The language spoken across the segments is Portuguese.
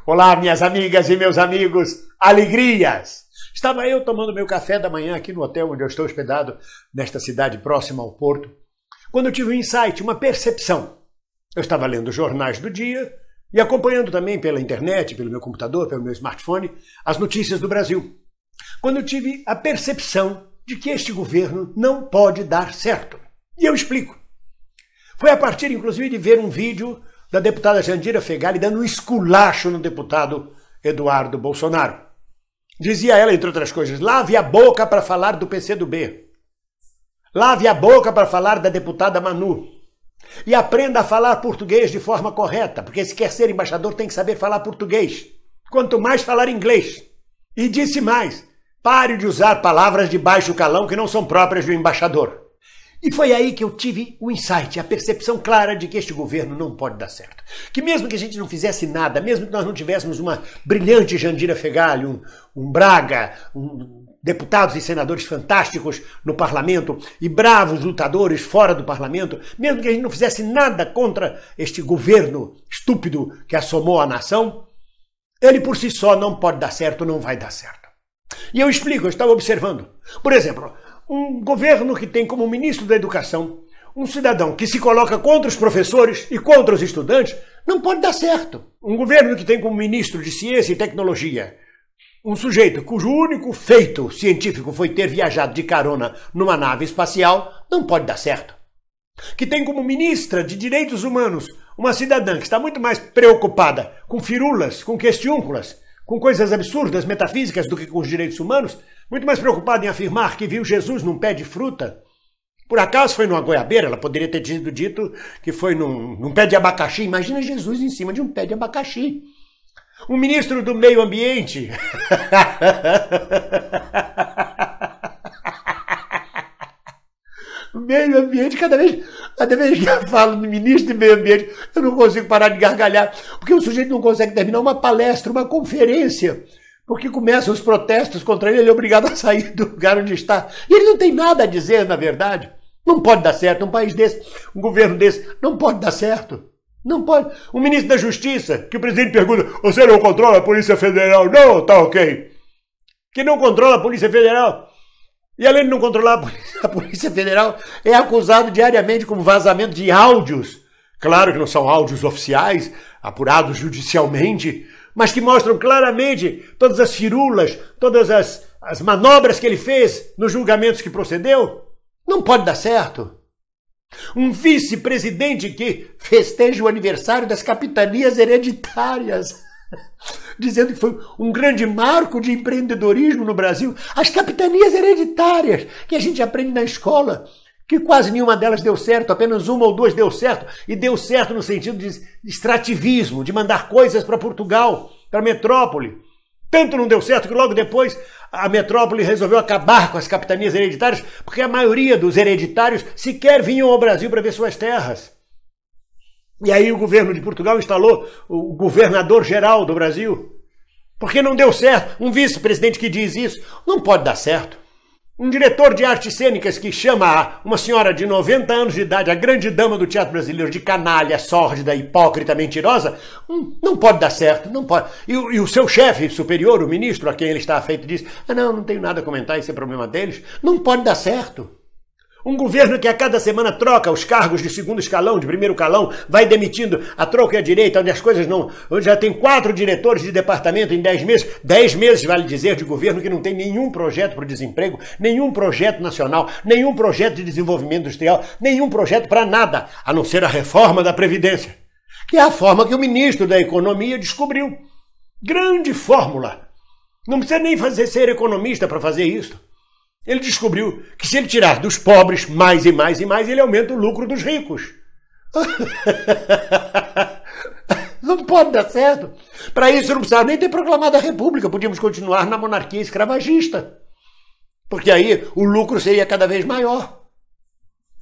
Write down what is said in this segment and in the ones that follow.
Olá, minhas amigas e meus amigos, alegrias! Estava eu tomando meu café da manhã aqui no hotel onde eu estou hospedado, nesta cidade próxima ao Porto, quando eu tive um insight, uma percepção. Eu estava lendo jornais do dia e acompanhando também pela internet, pelo meu computador, pelo meu smartphone, as notícias do Brasil. Quando eu tive a percepção de que este governo não pode dar certo. E eu explico. Foi a partir, inclusive, de ver um vídeo da deputada Jandira Fegali dando um esculacho no deputado Eduardo Bolsonaro. Dizia ela, entre outras coisas, lave a boca para falar do PCdoB. Lave a boca para falar da deputada Manu. E aprenda a falar português de forma correta, porque se quer ser embaixador tem que saber falar português. Quanto mais falar inglês. E disse mais, pare de usar palavras de baixo calão que não são próprias do embaixador. E foi aí que eu tive o insight, a percepção clara de que este governo não pode dar certo. Que mesmo que a gente não fizesse nada, mesmo que nós não tivéssemos uma brilhante Jandira Fegali, um Braga, deputados e senadores fantásticos no parlamento e bravos lutadores fora do parlamento, mesmo que a gente não fizesse nada contra este governo estúpido que assomou a nação, ele por si só não pode dar certo, não vai dar certo. E eu explico, eu estava observando. Por exemplo, um governo que tem como ministro da Educação um cidadão que se coloca contra os professores e contra os estudantes, não pode dar certo. Um governo que tem como ministro de Ciência e Tecnologia um sujeito cujo único feito científico foi ter viajado de carona numa nave espacial, não pode dar certo. Que tem como ministra de Direitos Humanos uma cidadã que está muito mais preocupada com firulas, com questiúnculas, com coisas absurdas, metafísicas, do que com os direitos humanos, muito mais preocupada em afirmar que viu Jesus num pé de fruta. Por acaso foi numa goiabeira, ela poderia ter sido dito que foi num pé de abacaxi. Imagina Jesus em cima de um pé de abacaxi. Um ministro do meio ambiente. Meio ambiente, cada vez que eu falo de ministro do meio ambiente, eu não consigo parar de gargalhar, porque o sujeito não consegue terminar uma palestra, uma conferência, porque começam os protestos contra ele é obrigado a sair do lugar onde está. E ele não tem nada a dizer, na verdade. Não pode dar certo. Um país desse, um governo desse, não pode dar certo. Não pode. Um ministro da Justiça, que o presidente pergunta, você não controla a Polícia Federal? Não, tá ok. Que não controla a Polícia Federal. E além de não controlar a Polícia Federal, é acusado diariamente com vazamento de áudios. Claro que não são áudios oficiais, apurados judicialmente, mas que mostram claramente todas as firulas, todas as manobras que ele fez nos julgamentos que procedeu. Não pode dar certo. Um vice-presidente que festeja o aniversário das capitanias hereditárias, dizendo que foi um grande marco de empreendedorismo no Brasil. As capitanias hereditárias, que a gente aprende na escola, que quase nenhuma delas deu certo, apenas uma ou duas deu certo, e deu certo no sentido de extrativismo, de mandar coisas para Portugal, para a metrópole. Tanto não deu certo que logo depois a metrópole resolveu acabar com as capitanias hereditárias, porque a maioria dos hereditários sequer vinham ao Brasil para ver suas terras. E aí o governo de Portugal instalou o governador-geral do Brasil. Porque não deu certo. Um vice-presidente que diz isso não pode dar certo. Um diretor de artes cênicas que chama uma senhora de 90 anos de idade, a grande dama do teatro brasileiro, de canalha, sórdida, hipócrita, mentirosa, não pode dar certo, não pode. E o seu chefe superior, o ministro a quem ele está afeito, diz, não tenho nada a comentar, esse é problema deles. Não pode dar certo. Um governo que a cada semana troca os cargos de segundo escalão, de primeiro escalão, vai demitindo a troca e a direita, onde as coisas não... Onde já tem 4 diretores de departamento em 10 meses. 10 meses, vale dizer, de governo que não tem nenhum projeto para o desemprego, nenhum projeto nacional, nenhum projeto de desenvolvimento industrial, nenhum projeto para nada, a não ser a reforma da Previdência, que é a forma que o ministro da Economia descobriu. Grande fórmula. Não precisa nem ser economista para fazer isso. Ele descobriu que se ele tirar dos pobres mais e mais e mais, ele aumenta o lucro dos ricos. Não pode dar certo. Para isso não precisava nem ter proclamado a República, podíamos continuar na monarquia escravagista. Porque aí o lucro seria cada vez maior.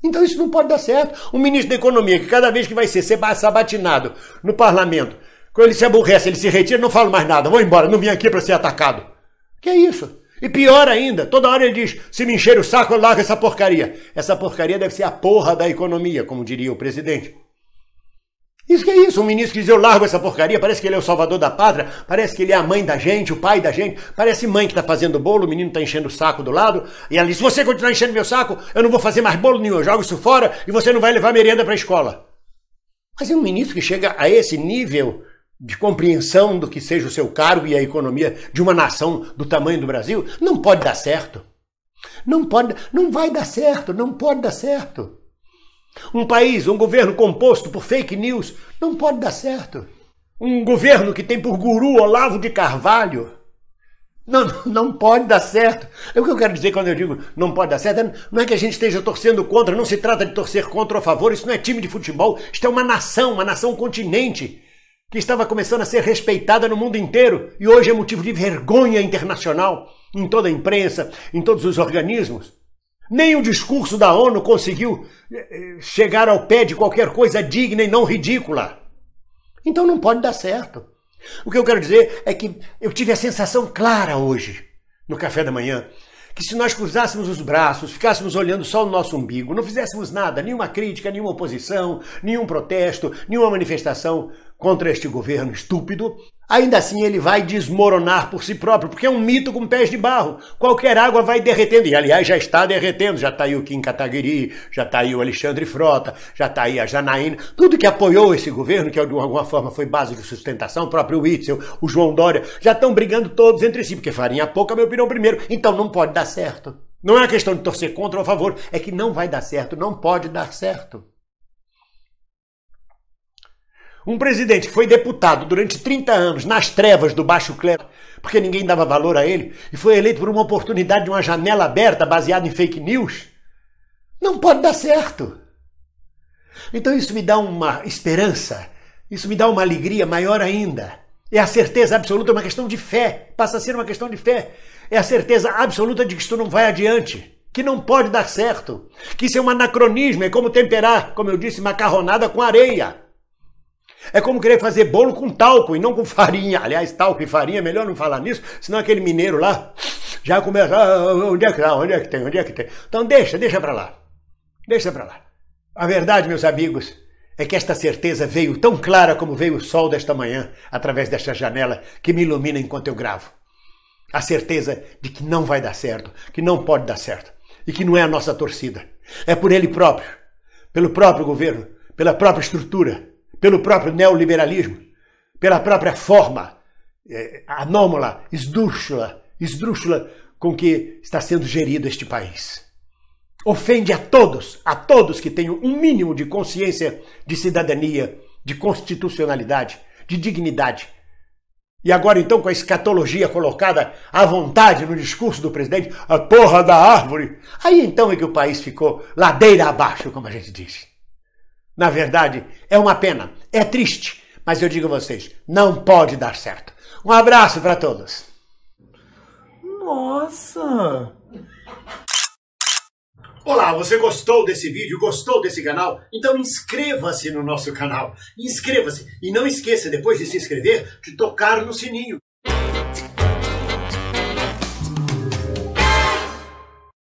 Então isso não pode dar certo. Um ministro da Economia que cada vez que vai ser sabatinado no parlamento, quando ele se aborrece, ele se retira, não falo mais nada, vou embora, não vim aqui para ser atacado. Que é isso? E pior ainda, toda hora ele diz, se me encher o saco, eu largo essa porcaria. Essa porcaria deve ser a porra da economia, como diria o presidente. Isso que é isso, um ministro que diz, eu largo essa porcaria, parece que ele é o salvador da pátria, parece que ele é a mãe da gente, o pai da gente, parece mãe que está fazendo bolo, o menino está enchendo o saco do lado, e ela diz, se você continuar enchendo meu saco, eu não vou fazer mais bolo nenhum, eu jogo isso fora e você não vai levar merenda para a escola. Mas é um ministro que chega a esse nível de compreensão do que seja o seu cargo e a economia de uma nação do tamanho do Brasil, não pode dar certo. Não vai dar certo, não pode dar certo. Um país, um governo composto por fake news, não pode dar certo. Um governo que tem por guru Olavo de Carvalho, não pode dar certo. É o que eu quero dizer quando eu digo não pode dar certo, não é que a gente esteja torcendo contra, não se trata de torcer contra ou a favor, isso não é time de futebol, isto é uma nação continente, que estava começando a ser respeitada no mundo inteiro e hoje é motivo de vergonha internacional, em toda a imprensa, em todos os organismos. Nem o discurso da ONU conseguiu chegar ao pé de qualquer coisa digna e não ridícula. Então não pode dar certo. O que eu quero dizer é que eu tive a sensação clara hoje, no café da manhã, que se nós cruzássemos os braços, ficássemos olhando só o nosso umbigo, não fizéssemos nada, nenhuma crítica, nenhuma oposição, nenhum protesto, nenhuma manifestação contra este governo estúpido, ainda assim ele vai desmoronar por si próprio, porque é um mito com pés de barro. Qualquer água vai derretendo, e aliás já está derretendo, já está aí o Kim Kataguiri, já está aí o Alexandre Frota, já está aí a Janaína, tudo que apoiou esse governo, que de alguma forma foi base de sustentação, o próprio Witzel, o João Dória, já estão brigando todos entre si, porque farinha pouca, minha opinião primeiro, então não pode dar certo. Não é uma questão de torcer contra ou a favor, é que não vai dar certo, não pode dar certo. Um presidente que foi deputado durante 30 anos nas trevas do baixo clero, porque ninguém dava valor a ele, e foi eleito por uma oportunidade de uma janela aberta baseada em fake news, não pode dar certo. Então isso me dá uma esperança, isso me dá uma alegria maior ainda. É a certeza absoluta, é uma questão de fé, passa a ser uma questão de fé. É a certeza absoluta de que isto não vai adiante, que não pode dar certo, que isso é um anacronismo, é como temperar, como eu disse, macarronada com areia. É como querer fazer bolo com talco e não com farinha. Aliás, talco e farinha, melhor não falar nisso, senão aquele mineiro lá já começa, onde é que tem? Então deixa pra lá. Deixa pra lá. A verdade, meus amigos, é que esta certeza veio tão clara como veio o sol desta manhã, através desta janela que me ilumina enquanto eu gravo. A certeza de que não vai dar certo, que não pode dar certo, e que não é a nossa torcida. É por ele próprio, pelo próprio governo, pela própria estrutura, pelo próprio neoliberalismo, pela própria forma anômala, esdrúxula com que está sendo gerido este país. Ofende a todos que tenham um mínimo de consciência de cidadania, de constitucionalidade, de dignidade. E agora então com a escatologia colocada à vontade no discurso do presidente, a porra da árvore, aí então é que o país ficou ladeira abaixo, como a gente diz. Na verdade, é uma pena, é triste, mas eu digo a vocês, não pode dar certo. Um abraço para todos. Nossa! Olá, você gostou desse vídeo, gostou desse canal? Então inscreva-se no nosso canal, inscreva-se e não esqueça, depois de se inscrever, de tocar no sininho.